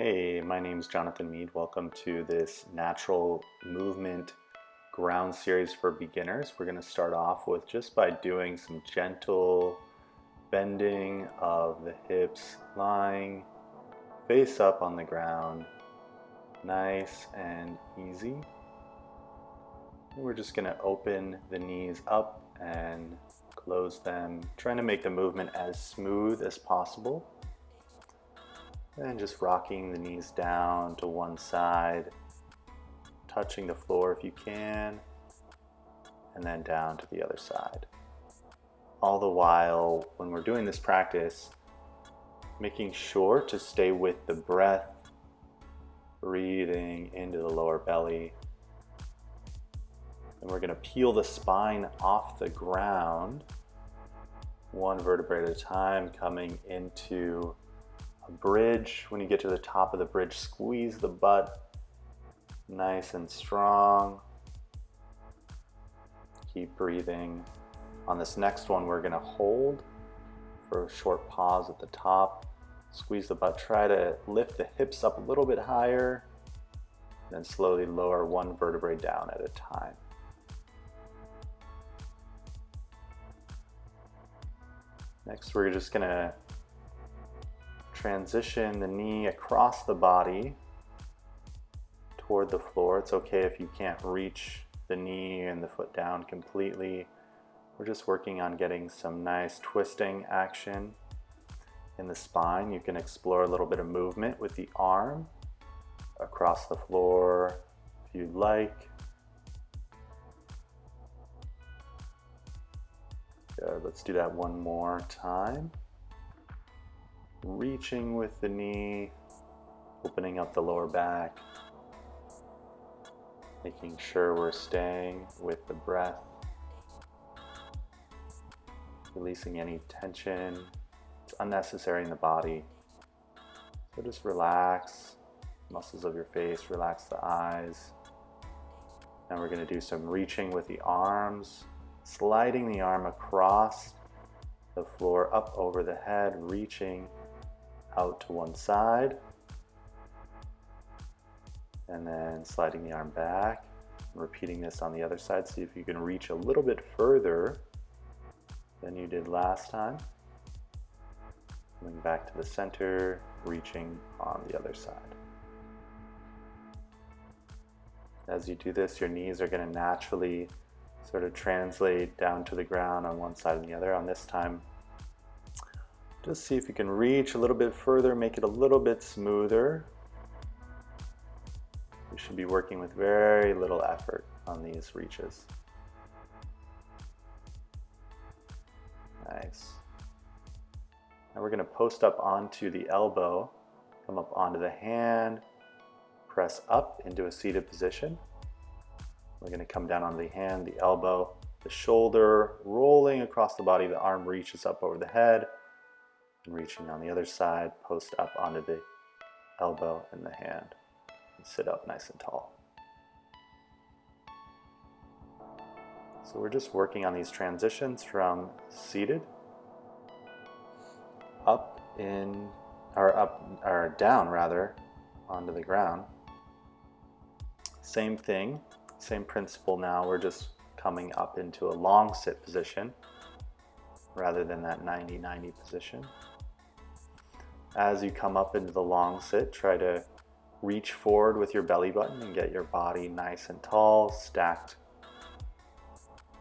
Hey, my name's Jonathan Mead. Welcome to this natural movement ground series for beginners. We're going to start off with just by doing some gentle bending of the hips, lying face up on the ground, nice and easy. And we're just going to open the knees up and close them, trying to make the movement as smooth as possible. And just rocking the knees down to one side, touching the floor if you can, and then down to the other side. All the while, when we're doing this practice, making sure to stay with the breath, breathing into the lower belly. And we're going to peel the spine off the ground, one vertebra at a time, coming into bridge. When you get to the top of the bridge, squeeze the butt nice and strong. Keep breathing. On this next one, we're going to hold for a short pause at the top. Squeeze the butt. Try to lift the hips up a little bit higher, then slowly lower one vertebrae down at a time. Next, we're just going to transition the knee across the body toward the floor. It's okay if you can't reach the knee and the foot down completely. We're just working on getting some nice twisting action in the spine. You can explore a little bit of movement with the arm across the floor if you'd like. Good. Let's do that one more time. Reaching with the knee, opening up the lower back, making sure we're staying with the breath, releasing any tension that's unnecessary in the body. So just relax muscles of your face, relax the eyes. Now we're going to do some reaching with the arms, sliding the arm across the floor, up over the head, reaching out to one side, and then sliding the arm back. Repeating this on the other side. See if you can reach a little bit further than you did last time. Coming back to the center, reaching on the other side. As you do this, your knees are going to naturally sort of translate down to the ground on one side and the other. On this time, just see if you can reach a little bit further, make it a little bit smoother. We should be working with very little effort on these reaches. Nice. Now we're going to post up onto the elbow, come up onto the hand, press up into a seated position. We're going to come down on the hand, the elbow, the shoulder, rolling across the body, the arm reaches up over the head. And reaching on the other side, post up onto the elbow and the hand, and sit up nice and tall. So we're just working on these transitions from seated up in, or down rather, onto the ground. Same thing, same principle now. We're just coming up into a long sit position rather than that 90-90 position. As you come up into the long sit, try to reach forward with your belly button and get your body nice and tall, stacked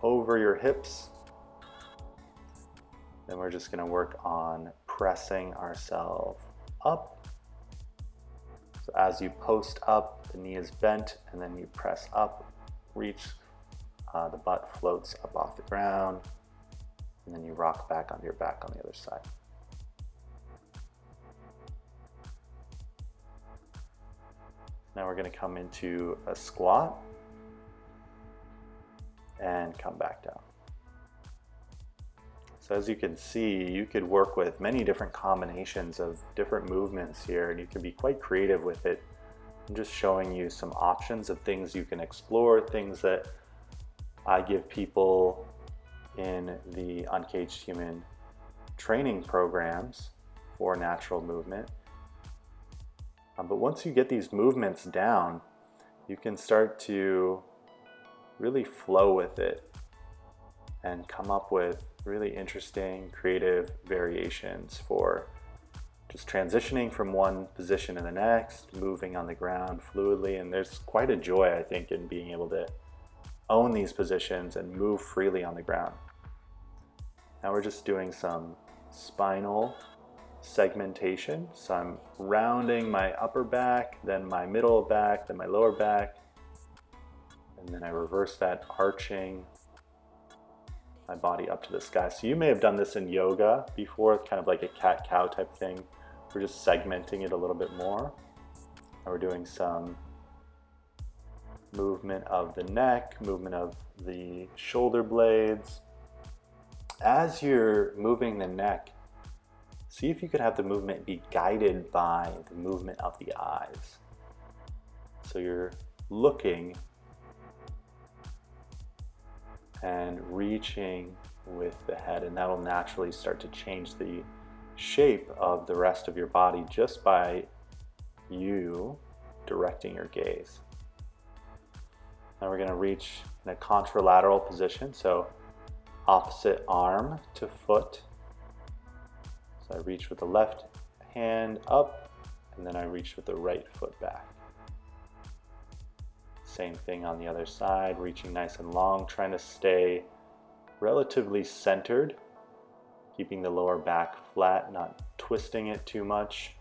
over your hips. Then we're just going to work on pressing ourselves up. So as you post up, the knee is bent, and then you press up, reach, the butt floats up off the ground, and then you rock back onto your back on the other side. Now we're going to come into a squat and come back down. So as you can see, you could work with many different combinations of different movements here, and you can be quite creative with it. I'm just showing you some options of things you can explore, things that I give people in the Uncaged Human training programs for natural movement. But once you get these movements down, you can start to really flow with it and come up with really interesting, creative variations for just transitioning from one position to the next, moving on the ground fluidly. And there's quite a joy, I think, in being able to own these positions and move freely on the ground. Now we're just doing some spinal segmentation. So I'm rounding my upper back, then my middle back, then my lower back, and then I reverse that, arching my body up to the sky. So you may have done this in yoga before, kind of like a cat-cow type thing. We're just segmenting it a little bit more. And we're doing some movement of the neck, movement of the shoulder blades. As you're moving the neck, see if you could have the movement be guided by the movement of the eyes. So you're looking and reaching with the head, and that'll naturally start to change the shape of the rest of your body just by you directing your gaze. Now we're going to reach in a contralateral position, so opposite arm to foot. So I reach with the left hand up, and then I reach with the right foot back. Same thing on the other side, reaching nice and long, trying to stay relatively centered, keeping the lower back flat, not twisting it too much.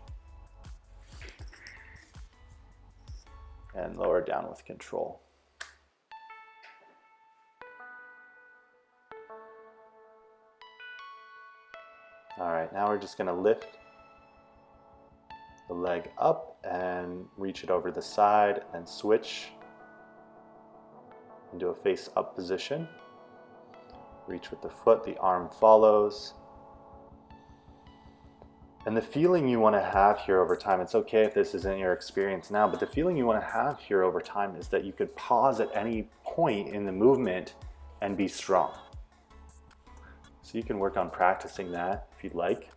And lower down with control. All right, now we're just going to lift the leg up and reach it over the side, and switch into a face up position. Reach with the foot, the arm follows. And the feeling you want to have here over time, it's okay if this isn't your experience now, but the feeling you want to have here over time is that you could pause at any point in the movement and be strong. So you can work on practicing that if you'd like,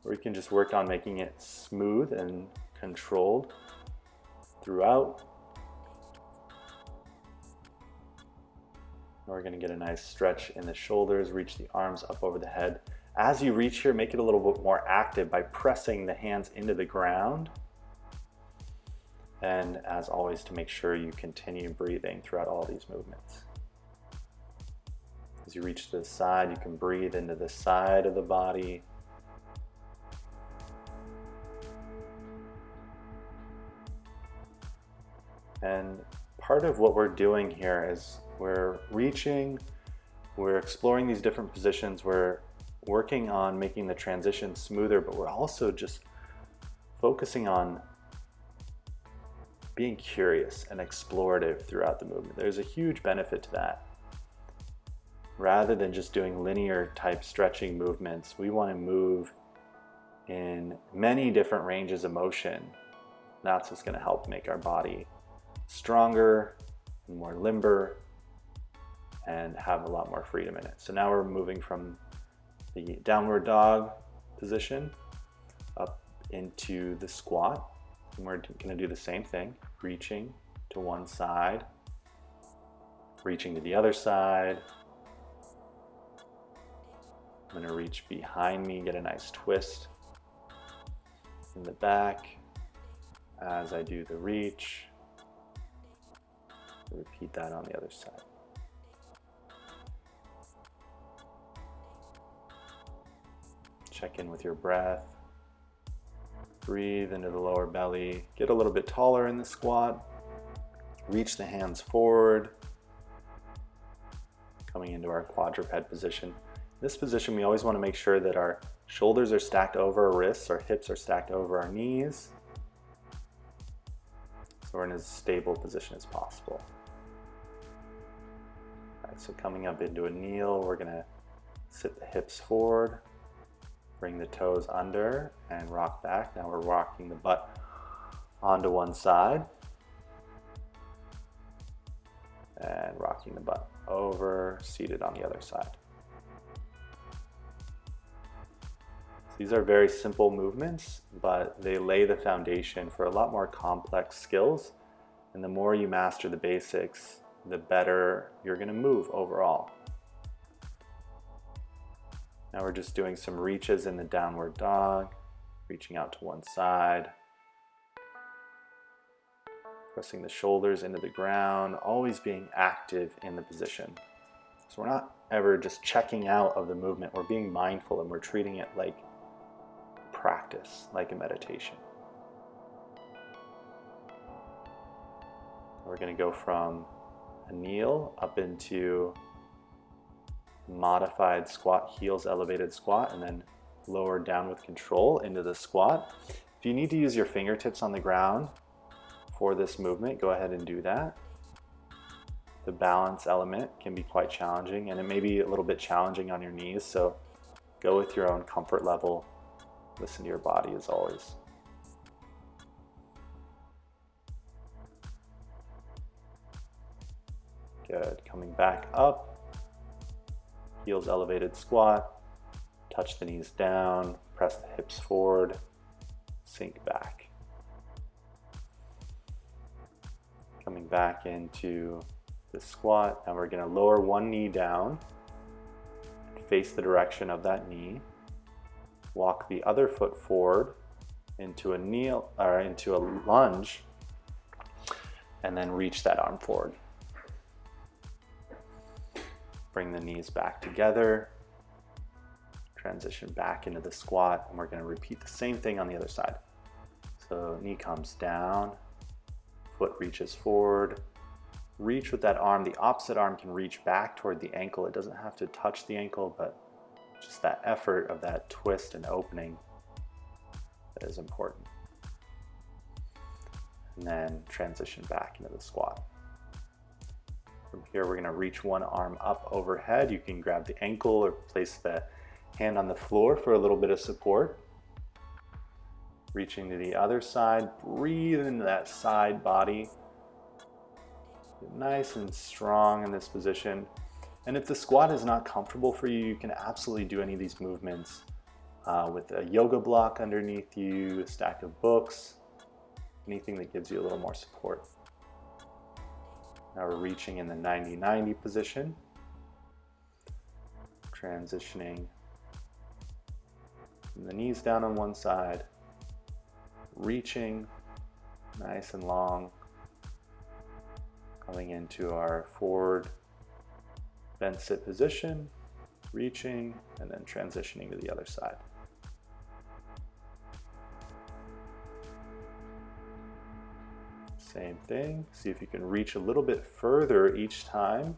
or you can just work on making it smooth and controlled throughout. Now we're going to get a nice stretch in the shoulders, reach the arms up over the head. As you reach here, make it a little bit more active by pressing the hands into the ground. And as always, to make sure you continue breathing throughout all these movements. As you reach to the side, you can breathe into the side of the body. And part of what we're doing here is we're reaching, we're exploring these different positions, we're working on making the transition smoother, but we're also just focusing on being curious and explorative throughout the movement. There's a huge benefit to that. Rather than just doing linear type stretching movements, we want to move in many different ranges of motion. That's what's going to help make our body stronger and more limber and have a lot more freedom in it. So now we're moving from the downward dog position up into the squat. And we're going to do the same thing, reaching to one side, reaching to the other side. I'm going to reach behind me, get a nice twist in the back as I do the reach. Repeat that on the other side. Check in with your breath. Breathe into the lower belly. Get a little bit taller in the squat. Reach the hands forward. Coming into our quadruped position. In this position, we always want to make sure that our shoulders are stacked over our wrists, our hips are stacked over our knees. So we're in as stable position as possible. All right, so coming up into a kneel, we're going to sit the hips forward. Bring the toes under and rock back. Now we're rocking the butt onto one side and rocking the butt over, seated on the other side. So These are very simple movements, but they lay the foundation for a lot more complex skills. And the more you master the basics, the better you're going to move overall. Now we're just doing some reaches in the downward dog, reaching out to one side, pressing the shoulders into the ground, always being active in the position. So we're not ever just checking out of the movement, we're being mindful and we're treating it like practice, like a meditation. We're going to go from a kneel up into modified squat, heels elevated squat, and then lower down with control into the squat. If you need to use your fingertips on the ground for this movement, go ahead and do that. The balance element can be quite challenging, and it may be a little bit challenging on your knees, so go with your own comfort level. Listen to your body as always. Good. Coming back up. Heels elevated squat. Touch the knees down. Press the hips forward. Sink back. Coming back into the squat. Now we're going to lower one knee down. Face the direction of that knee. Walk the other foot forward into a kneel or into a lunge, and then reach that arm forward. Bring the knees back together. Transition back into the squat, and we're going to repeat the same thing on the other side. So knee comes down, foot reaches forward. Reach with that arm. The opposite arm can reach back toward the ankle. It doesn't have to touch the ankle, but just that effort of that twist and opening, that is important. And then transition back into the squat. From here, we're going to reach one arm up overhead. You can grab the ankle or place the hand on the floor for a little bit of support. Reaching to the other side, breathe into that side body. Get nice and strong in this position. And if the squat is not comfortable for you, you can absolutely do any of these movements with a yoga block underneath you, a stack of books, anything that gives you a little more support. Now we're reaching in the 90-90 position, transitioning from the knees down on one side, reaching nice and long, coming into our forward bent sit position, reaching, and then transitioning to the other side. Same thing. See if you can reach a little bit further each time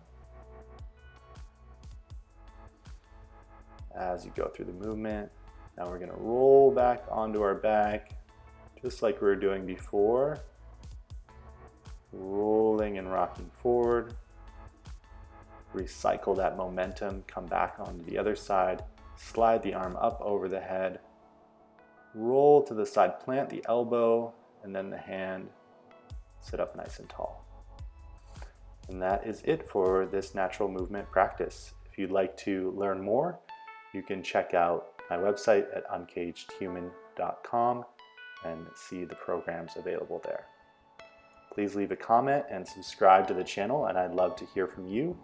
as you go through the movement. Now we're going to roll back onto our back, just like we were doing before. Rolling and rocking forward. Recycle that momentum, come back onto the other side, slide the arm up over the head, roll to the side, plant the elbow, and then the hand, sit up nice and tall. And that is it for this natural movement practice. If you'd like to learn more, you can check out my website at uncagedhuman.com and see the programs available there. Please leave a comment and subscribe to the channel, and I'd love to hear from you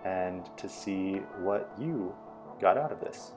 and to see what you got out of this.